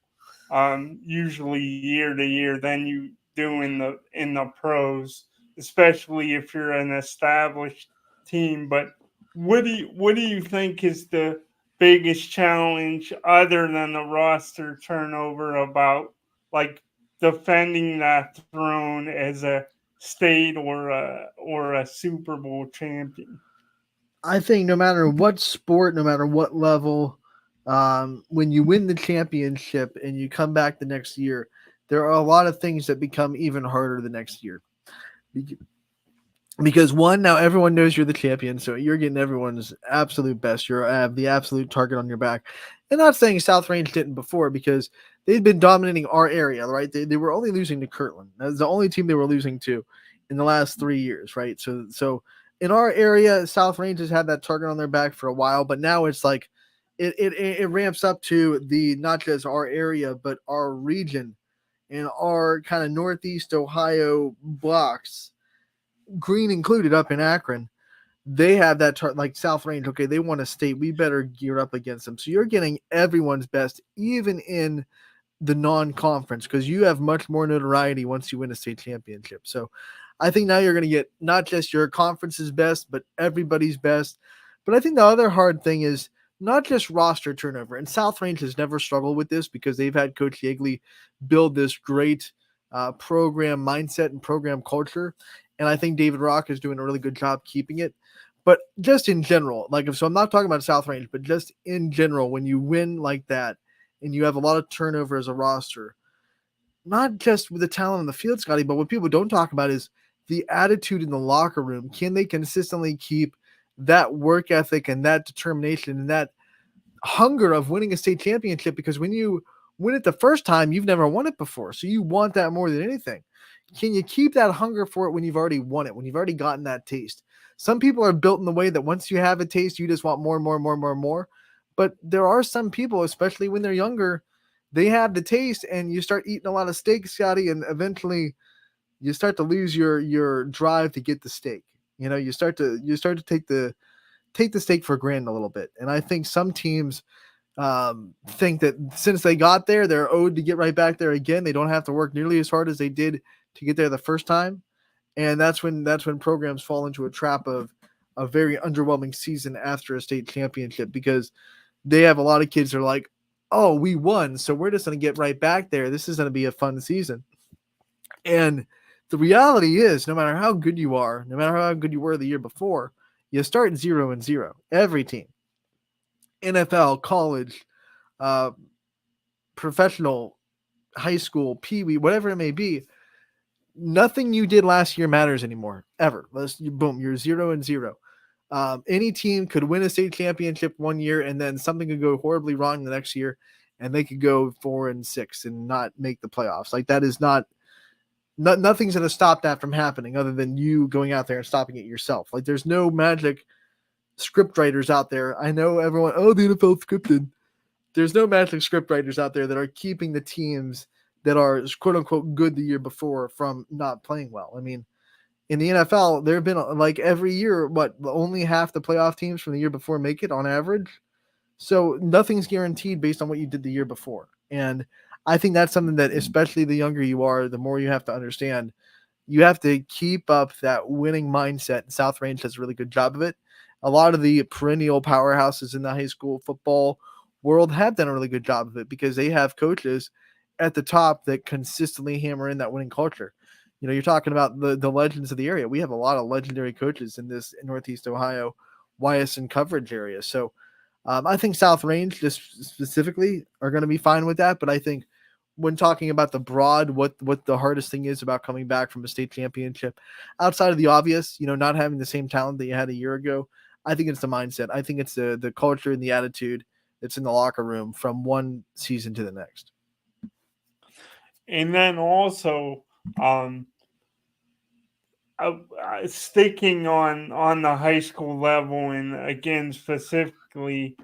usually year to year than you do in the pros, especially if you're an established team. But what do you think is the biggest challenge, other than the roster turnover, about like defending that throne as a state or a Super Bowl champion? I think no matter what sport, no matter what level, when you win the championship and you come back the next year, there are a lot of things that become even harder the next year. Because one, now everyone knows you're the champion, so you're getting everyone's absolute best. You're the absolute target on your back. And not saying South Range didn't before, because they'd been dominating our area, right? They were only losing to Kirtland. That's the only team they were losing to in the last 3 years, right? So in our area, South Range has had that target on their back for a while, but now it's like it ramps up to the not just our area, but our region and our kind of Northeast Ohio blocks, Green included, up in Akron. They have that like South Range. Okay, they won a state. We better gear up against them. So you're getting everyone's best, even in the non-conference, because you have much more notoriety once you win a state championship. So I think now you're going to get not just your conference's best, but everybody's best. But I think the other hard thing is not just roster turnover. And South Range has never struggled with this because they've had Coach Yeagley build this great program mindset and program culture. And I think David Rock is doing a really good job keeping it. But just in general, so I'm not talking about South Range, but just in general, when you win like that and you have a lot of turnover as a roster, not just with the talent on the field, Scotty, but what people don't talk about is the attitude in the locker room. Can they consistently keep that work ethic and that determination and that hunger of winning a state championship? Because when you win it the first time, you've never won it before. So you want that more than anything. Can you keep that hunger for it when you've already won it, when you've already gotten that taste? some people are built in the way that once you have a taste, you just want more and more and more and more and more. But there are some people, especially when they're younger, they have the taste, and you start eating a lot of steak, Scotty, and eventually you start to lose your drive to get the steak. You start to take the steak for granted a little bit. And I think some teams think that since they got there, they're owed to get right back there again. They don't have to work nearly as hard as they did to get there the first time. And that's when programs fall into a trap of a very underwhelming season after a state championship, because they have a lot of kids that are like, oh, we won, so we're just going to get right back there. This is going to be a fun season. And the reality is, no matter how good you are, no matter how good you were the year before, you start 0-0. Every team, NFL, college, professional, high school, pee-wee, whatever it may be, nothing you did last year matters anymore, ever. Boom, you're 0-0. Any team could win a state championship one year, and then something could go horribly wrong the next year, and they could go 4-6 and not make the playoffs. Like, that is nothing's going to stop that from happening other than you going out there and stopping it yourself. Like, there's no magic script writers out there. I know everyone, oh, the NFL scripted. There's no magic script writers out there that are keeping the teams that are quote unquote good the year before from not playing well. I mean, in the NFL, there have been, like, every year, only half the playoff teams from the year before make it on average. So nothing's guaranteed based on what you did the year before. And I think that's something that, especially the younger you are, the more you have to understand. You have to keep up that winning mindset. South Range does a really good job of it. A lot of the perennial powerhouses in the high school football world have done a really good job of it because they have coaches at the top that consistently hammer in that winning culture. You're talking about the legends of the area. We have a lot of legendary coaches in Northeast Ohio Ysn coverage area. So I think South Range just specifically are going to be fine with that. But I think when talking about the broad, what the hardest thing is about coming back from a state championship, outside of the obvious, not having the same talent that you had a year ago, I think it's the mindset. I think it's the culture and the attitude that's in the locker room from one season to the next. And then also, sticking on the high school level, and again specifically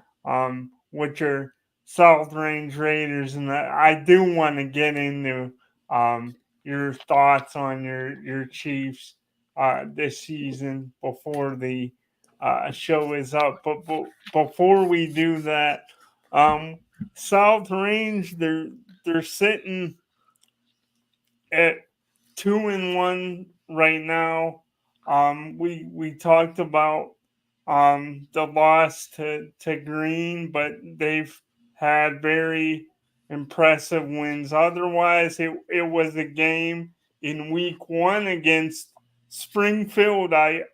with your South Range Raiders, and I do want to get into your thoughts on your Chiefs this season before the show is up. But before we do that, South Range, they're sitting at 2-1 right now. We talked about the loss to Green, but they've had very impressive wins. Otherwise, it was a game in week 1 against Springfield. I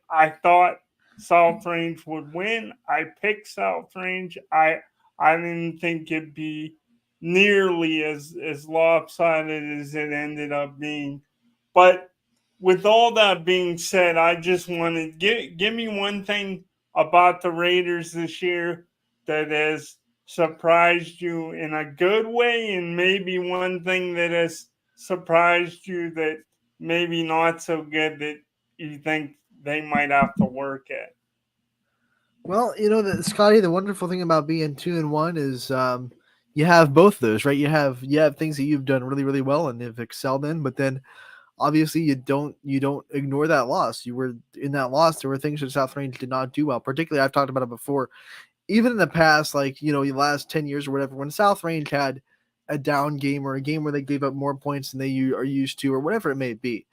thought South Range would win. I picked South Range. I didn't think it'd be nearly as lopsided as it ended up being. But with all that being said, I just wanted give me one thing about the Raiders this year that has surprised you in a good way, and maybe one thing that has surprised you that maybe not so good that you think they might have to work at. Well, Scotty, the wonderful thing about being 2-1 is you have both those, right? You have things that you've done really, really well and have excelled in, but then obviously you don't ignore that loss. You were in that loss. There were things that South Range did not do well. Particularly, I've talked about it before. Even in the past, like, the last 10 years or whatever, when South Range had a down game or a game where they gave up more points than they are used to, or whatever it may be,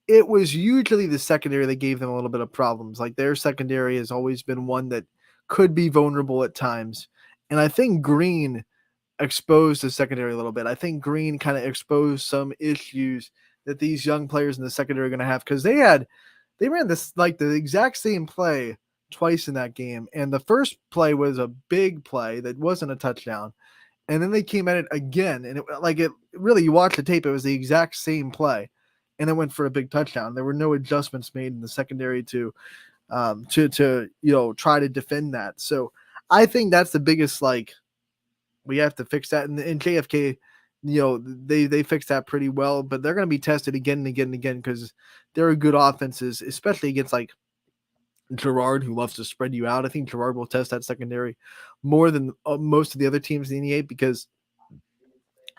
it was usually the secondary that gave them a little bit of problems. Like, their secondary has always been one that could be vulnerable at times. And I think Green exposed the secondary a little bit. I think Green kind of exposed some issues that these young players in the secondary are going to have, because they ran this, like, the exact same play twice in that game. And the first play was a big play that wasn't a touchdown. And then they came at it again. And it really, you watch the tape, it was the exact same play. And it went for a big touchdown. There were no adjustments made in the secondary to try to defend that. So I think that's the biggest, we have to fix that. And JFK, they fixed that pretty well, but they're going to be tested again and again and again because there are good offenses, especially against Gerard, who loves to spread you out. I think Gerard will test that secondary more than most of the other teams in the E8 because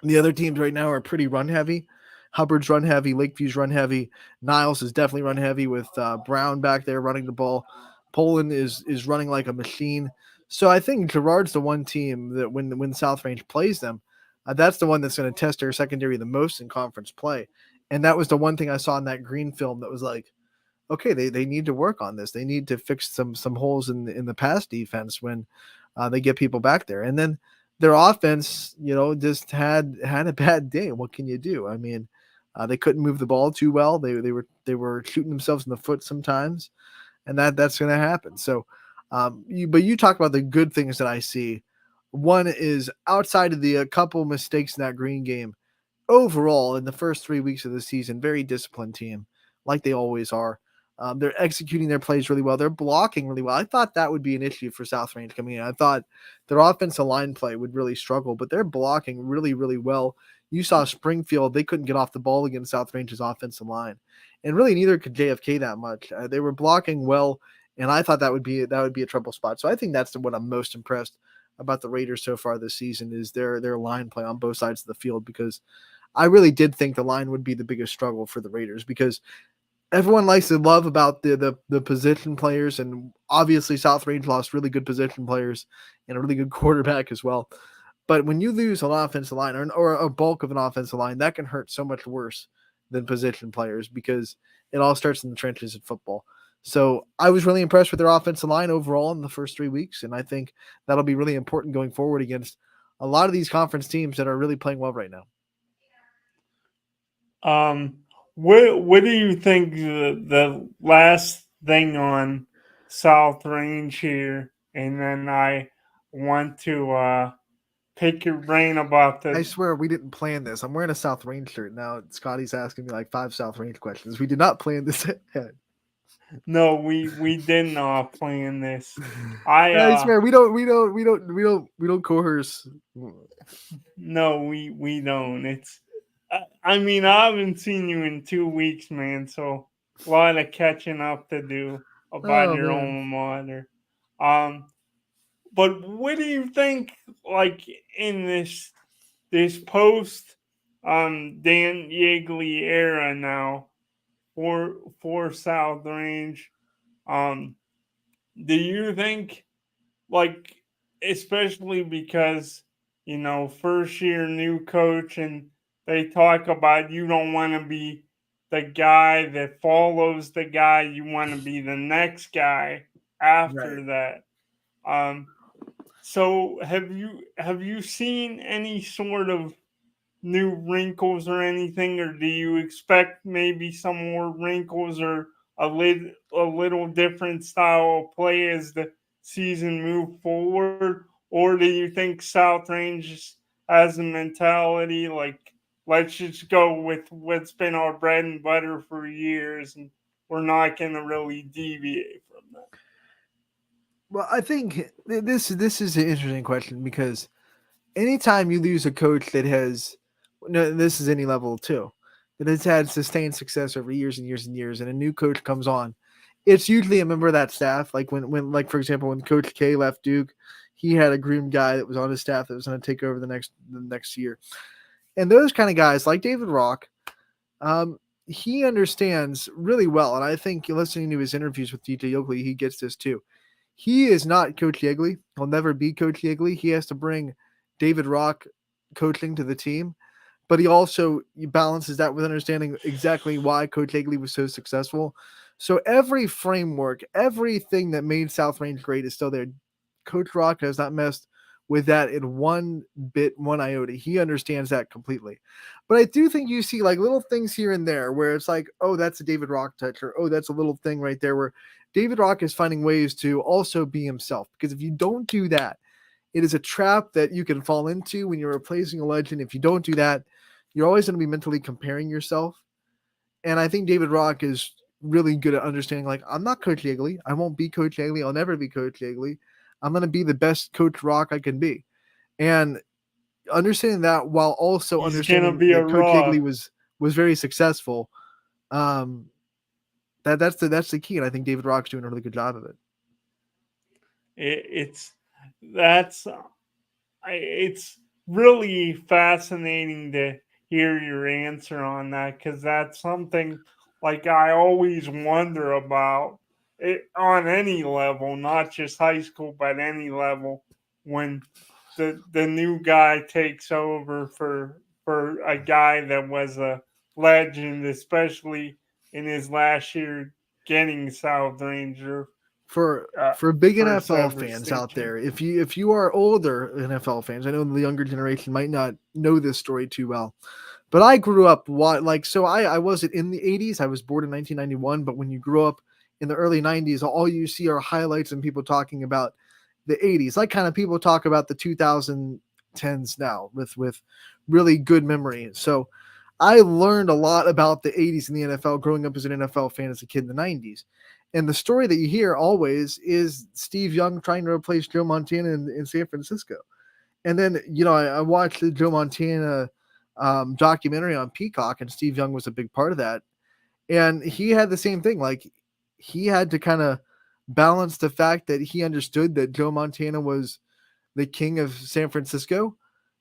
the other teams right now are pretty run heavy. Hubbard's run heavy, Lakeview's run heavy, Niles is definitely run heavy with Brown back there running the ball. Poland is running like a machine. So I think Gerard's the one team that when South Range plays them, that's the one that's going to test their secondary the most in conference play. And that was the one thing I saw in that green film that was like, okay, they need to work on this. They need to fix some holes in the pass defense when they get people back there. And then their offense, just had a bad day. What can you do? I mean, they couldn't move the ball too well. They were shooting themselves in the foot sometimes, and that's going to happen. So, but you talk about the good things that I see. One is outside of the a couple mistakes in that green game. Overall, in the first 3 weeks of the season, very disciplined team, like they always are. They're executing their plays really well. They're blocking really well. I thought that would be an issue for South Range coming in. I thought their offensive line play would really struggle, but they're blocking really, really well. You saw Springfield; they couldn't get off the ball against South Range's offensive line, and really neither could JFK that much. They were blocking well, and I thought that would be a trouble spot. So I think that's what I'm most impressed about the Raiders so far this season is their line play on both sides of the field because I really did think the line would be the biggest struggle for the Raiders because everyone likes to love about the position players, and obviously South Range lost really good position players and a really good quarterback as well. But when you lose an offensive line or a bulk of an offensive line, that can hurt so much worse than position players because it all starts in the trenches in football. So I was really impressed with their offensive line overall in the first 3 weeks, and I think that'll be really important going forward against a lot of these conference teams that are really playing well right now. What do you think the last thing on South Range here, and then I want to pick your brain about I the. swear we didn't plan this. I'm wearing a South Range shirt now. Scotty's asking me like 5 South Range questions. We did not plan this ahead. No, we did not plan this. I swear we don't coerce. No, we don't. It's I mean, I haven't seen you in 2 weeks, man, so a lot of catching up to do about your alma mater. But what do you think, like in this post Dan Yeagley era now for South Range? Do you think, like, especially because first year new coach, and they talk about you don't want to be the guy that follows the guy, you want to be the next guy after that. So have you seen any sort of new wrinkles or anything, or do you expect maybe some more wrinkles or a little different style of play as the season move forward? Or do you think South Range has a mentality like, let's just go with what's been our bread and butter for years, and we're not going to really deviate from that? Well, I think this is an interesting question because anytime you lose a coach that has, no, this is any level too, that has had sustained success over years and years and years, and a new coach comes on, it's usually a member of that staff. Like when like for example, when Coach K left Duke, he had a groomed guy that was on his staff that was going to take over the next year, and those kind of guys like David Rock, he understands really well, and I think listening to his interviews with DJ Yoakley, he gets this too. He is not Coach Yeagley. He'll never be Coach Yeagley. He has to bring David Rock coaching to the team, but he also balances that with understanding exactly why Coach Yeagley was so successful. So every framework, everything that made South Range great is still there. Coach Rock has not messed with that in one bit, one iota. He understands that completely. But I do think you see like little things here and there where it's like, oh, that's a David Rock touch, or oh, that's a little thing right there where David Rock is finding ways to also be himself. Because if you don't do that, it is a trap that you can fall into when you're replacing a legend. If you don't do that, you're always going to be mentally comparing yourself. And I think David Rock is really good at understanding, like, I'm not Coach Yeagley. I won't be Coach Yeagley. I'll never be Coach Yeagley. I'm going to be the best Coach Rock I can be. And understanding that while also understanding that Coach Yeagley was very successful, That's the key, and I think David Rock's doing a really good job of it. It's really fascinating to hear your answer on that, because that's something like I always wonder about it on any level, not just high school, but any level, when the new guy takes over for a guy that was a legend, especially in his last year getting South Ranger For big first NFL ever fans state out there, if you are older NFL fans, I know the younger generation might not know this story too well, but I grew up I wasn't in the 80s. I was born in 1991, but when you grew up in the early 90s, all you see are highlights and people talking about the 80s, like kind of people talk about the 2010s now with really good memory. So I learned a lot about the 80s in the NFL growing up as an NFL fan as a kid in the 90s. And the story that you hear always is Steve Young trying to replace Joe Montana in San Francisco. And then, I watched the Joe Montana documentary on Peacock, and Steve Young was a big part of that. And he had the same thing. Like, he had to kind of balance the fact that he understood that Joe Montana was the king of San Francisco,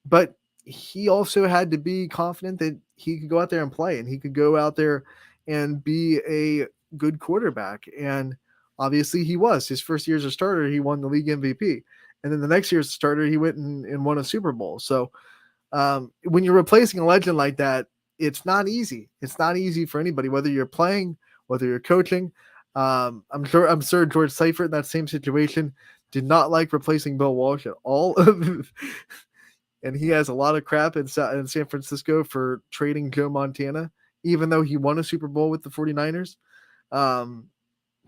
but he also had to be confident that he could go out there and play, and he could go out there and be a good quarterback. And obviously he was. His first year as a starter, he won the league MVP. And then the next year as a starter, he went and won a Super Bowl. So when you're replacing a legend like that, it's not easy. It's not easy for anybody, whether you're playing, whether you're coaching. I'm sure George Seifert in that same situation did not like replacing Bill Walsh at all. And he has a lot of crap in San Francisco for trading Joe Montana, even though he won a Super Bowl with the 49ers.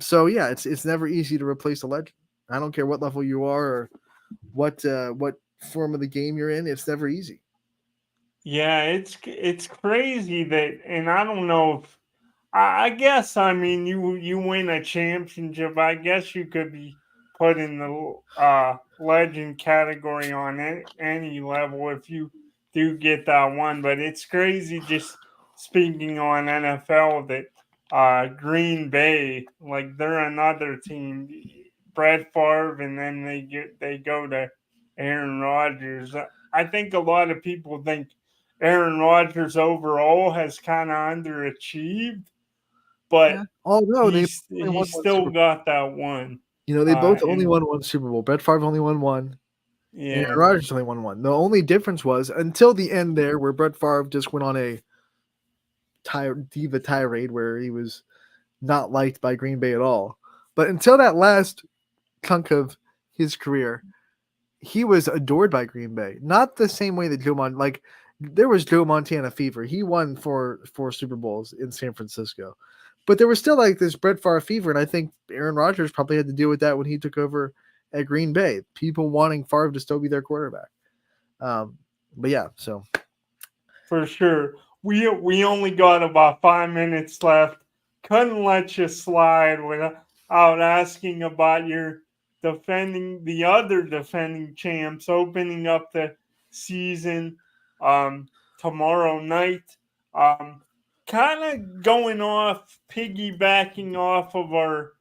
So yeah, it's never easy to replace a legend. I don't care what level you are or what form of the game you're in. It's never easy. Yeah, it's crazy that, and I don't know if I guess, I mean, you win a championship, I guess you could be put in the legend category on any level if you do get that one. But it's crazy, just speaking on NFL, that Green Bay, like, they're another team, Brett Favre, and then they go to Aaron Rodgers. I think a lot of people think Aaron Rodgers overall has kind of underachieved, but Although they he's only won one still Super Bowl. got that one. They both only And won one Super Bowl. Brett Favre only won one. And Aaron yeah, Rodgers only won one. The only difference was until the end there, where Brett Favre just went on a diva tirade where he was not liked by Green Bay at all. But until that last chunk of his career, he was adored by Green Bay. Not the same way that there was Joe Montana fever. He won four Super Bowls in San Francisco. But there was still like this Brett Favre fever, and I think Aaron Rodgers probably had to deal with that when he took over at Green Bay. People wanting Favre to still be their quarterback. But yeah, so for sure. We only got about 5 minutes left. Couldn't let you slide without asking about your the other defending champs, opening up the season tomorrow night. Kind of going off, piggybacking off of our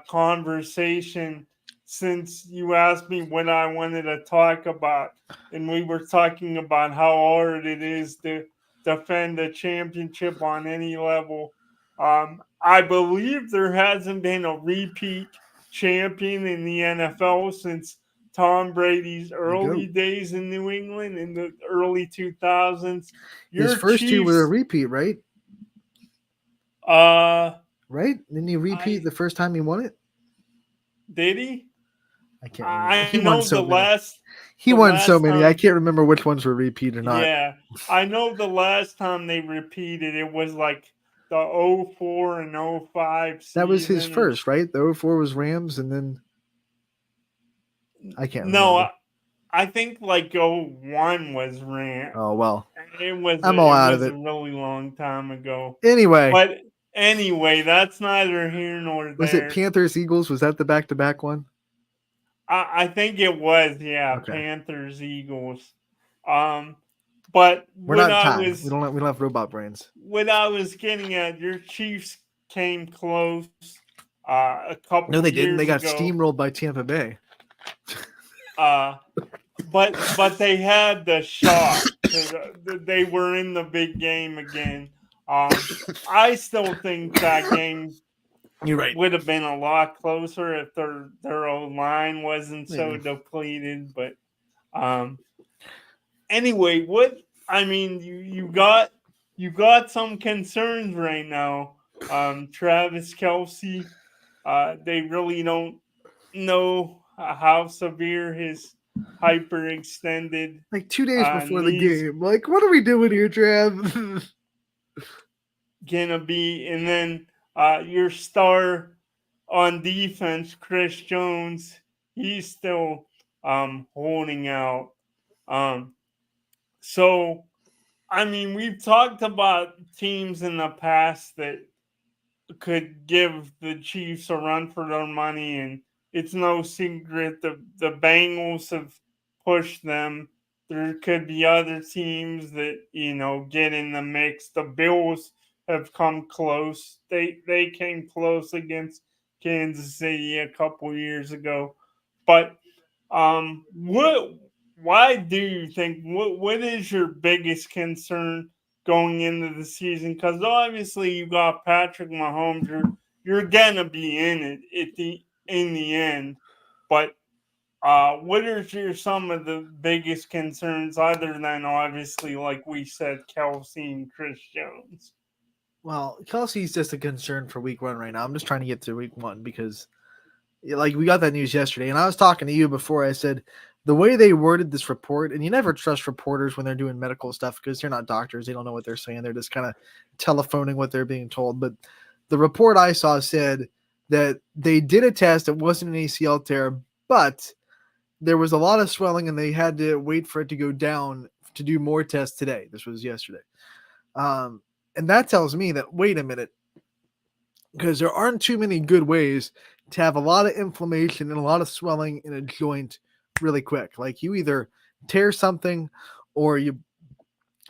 conversation, since you asked me what I wanted to talk about, and we were talking about how hard it is to defend a championship on any level. I believe there hasn't been a repeat champion in the NFL since Tom Brady's early days in New England in the early 2000s. His first two were a repeat, right? Right? Didn't he repeat the first time he won it? Did he? I can't remember. He won so many. He won so many. I can't remember which ones were repeat or not. Yeah, I know the last time they repeated, it was like the 04 and 05 season. That was his first, right? The 04 was Rams, and then I can't remember. No, I think like 01 was Rams. Oh, well. I'm all out of it. A really long time ago. Anyway, that's neither here nor there. Was it Panthers Eagles? Was that the back-to-back one? I think it was, yeah. Okay. Panthers Eagles. But we're not tied. We don't have robot brains. What I was getting at, your Chiefs came close a couple No, they years didn't. They got ago. steamrolled by Tampa Bay. But they had the shot. They were in the big game again. I still think that game You're right. would have been a lot closer if their old line wasn't so depleted. But anyway, you got some concerns right now. Travis Kelce, they really don't know how severe his hyperextended Like 2 days before the knees game. Like, what are we doing here, Trav? gonna be. And then your star on defense, Chris Jones, he's still holding out. So we've talked about teams in the past that could give the Chiefs a run for their money, and it's no secret the Bengals have pushed them. There could be other teams that get in the mix. The Bills have come close. They came close against Kansas City a couple years ago. But why do you think what is your biggest concern going into the season? Because obviously you got Patrick Mahomes, you're gonna be in it in the end. But what are some of the biggest concerns other than obviously, like we said, Kelce and Chris Jones? Well, Kelsey's just a concern for week 1 right now. I'm just trying to get through week 1 because like we got that news yesterday, and I was talking to you before. I said the way they worded this report, and you never trust reporters when they're doing medical stuff because they're not doctors. They don't know what they're saying. They're just kind of telephoning what they're being told. But the report I saw said that they did a test. It wasn't an ACL tear, but there was a lot of swelling, and they had to wait for it to go down to do more tests today. This was yesterday. And that tells me that, wait a minute, because there aren't too many good ways to have a lot of inflammation and a lot of swelling in a joint really quick. Like you either tear something or you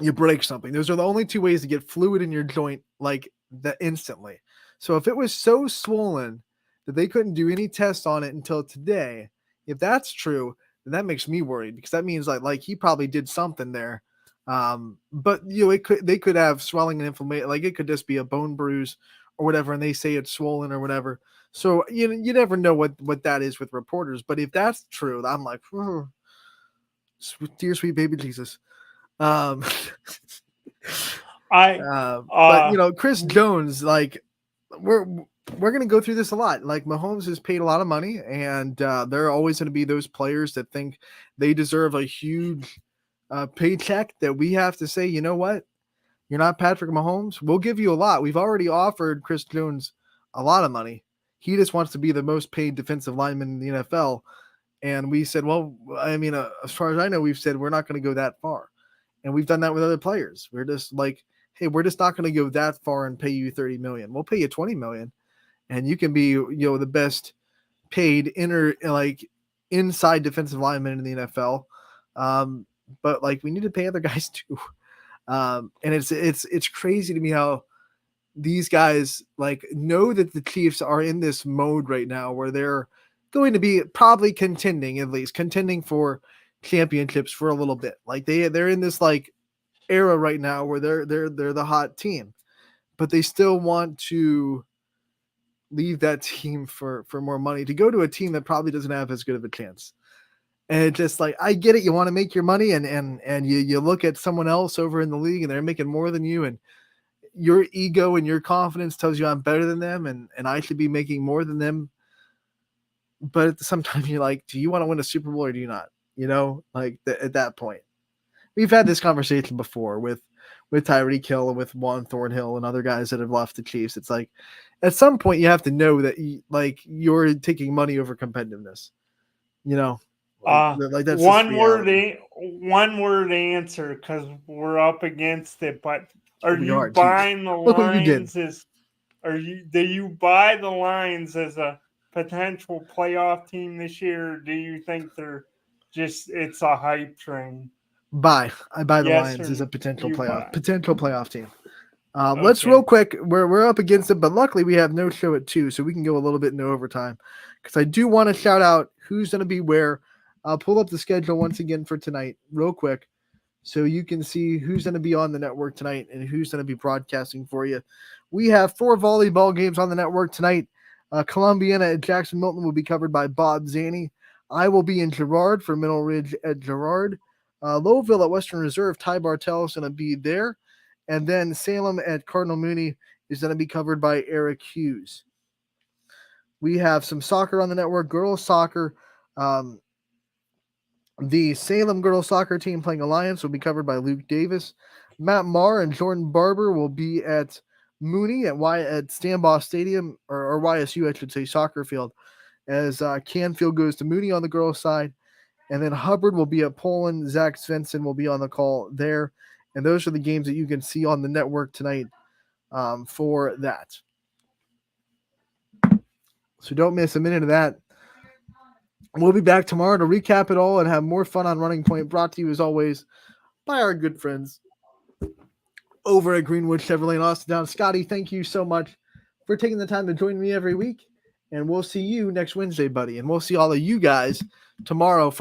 break something. Those are the only 2 ways to get fluid in your joint like that instantly. So if it was so swollen that they couldn't do any tests on it until today, if that's true, then that makes me worried because that means like he probably did something there. But they could have swelling and inflammation. Like it could just be a bone bruise or whatever, and they say it's swollen or whatever. So you never know what that is with reporters. But if that's true, I'm like, dear sweet baby Jesus. But Chris Jones, like we're gonna go through this a lot. Like Mahomes has paid a lot of money, and there are always going to be those players that think they deserve a huge paycheck that we have to say, you know what? You're not Patrick Mahomes. We'll give you a lot. We've already offered Chris Jones a lot of money. He just wants to be the most paid defensive lineman in the NFL. And we said, well, as far as I know, we've said we're not going to go that far. And we've done that with other players. We're just like, hey, we're just not going to go that far and pay you $30 million. We'll pay you $20 million. And you can be, the best paid inside defensive lineman in the NFL. But like we need to pay other guys too. And it's crazy to me how these guys like know that the Chiefs are in this mode right now where they're going to be probably contending for championships for a little bit. Like they're in this like era right now where they're the hot team, but they still want to leave that team for more money to go to a team that probably doesn't have as good of a chance. And it's just like, I get it. You want to make your money and you look at someone else over in the league and they're making more than you, and your ego and your confidence tells you I'm better than them and I should be making more than them. But at the same time, you're like, do you want to win a Super Bowl or do you not? At that point, we've had this conversation before with Tyreek Hill and with Juan Thornhill and other guys that have left the Chiefs. It's like, at some point you have to know that you're taking money over competitiveness, that's one word answer because we're up against it. But are you buying the Lions do you buy the Lions as a potential playoff team this year? Or do you think it's a hype train? I buy the Lions as a potential playoff team. Let's real quick. We're up against it, but luckily we have no show at 2, so we can go a little bit into overtime. Because I do want to shout out who's going to be where. I'll pull up the schedule once again for tonight, real quick, so you can see who's going to be on the network tonight and who's going to be broadcasting for you. We have 4 volleyball games on the network tonight. Columbiana at Jackson Milton will be covered by Bob Zanny. I will be in Girard for Middle Ridge at Girard. Lowville at Western Reserve, Ty Bartell is going to be there. And then Salem at Cardinal Mooney is going to be covered by Eric Hughes. We have some soccer on the network, girls soccer. The Salem girls soccer team playing Alliance will be covered by Luke Davis. Matt Marr and Jordan Barber will be at Mooney at Stambaugh Stadium, or YSU, I should say, soccer field, as Canfield goes to Mooney on the girls' side. And then Hubbard will be at Poland. Zach Svensson will be on the call there. And those are the games that you can see on the network tonight for that. So don't miss a minute of that. We'll be back tomorrow to recap it all and have more fun on Running Point, brought to you as always by our good friends over at Greenwood Chevrolet in Austin. Scotty, thank you so much for taking the time to join me every week. And we'll see you next Wednesday, buddy. And we'll see all of you guys tomorrow for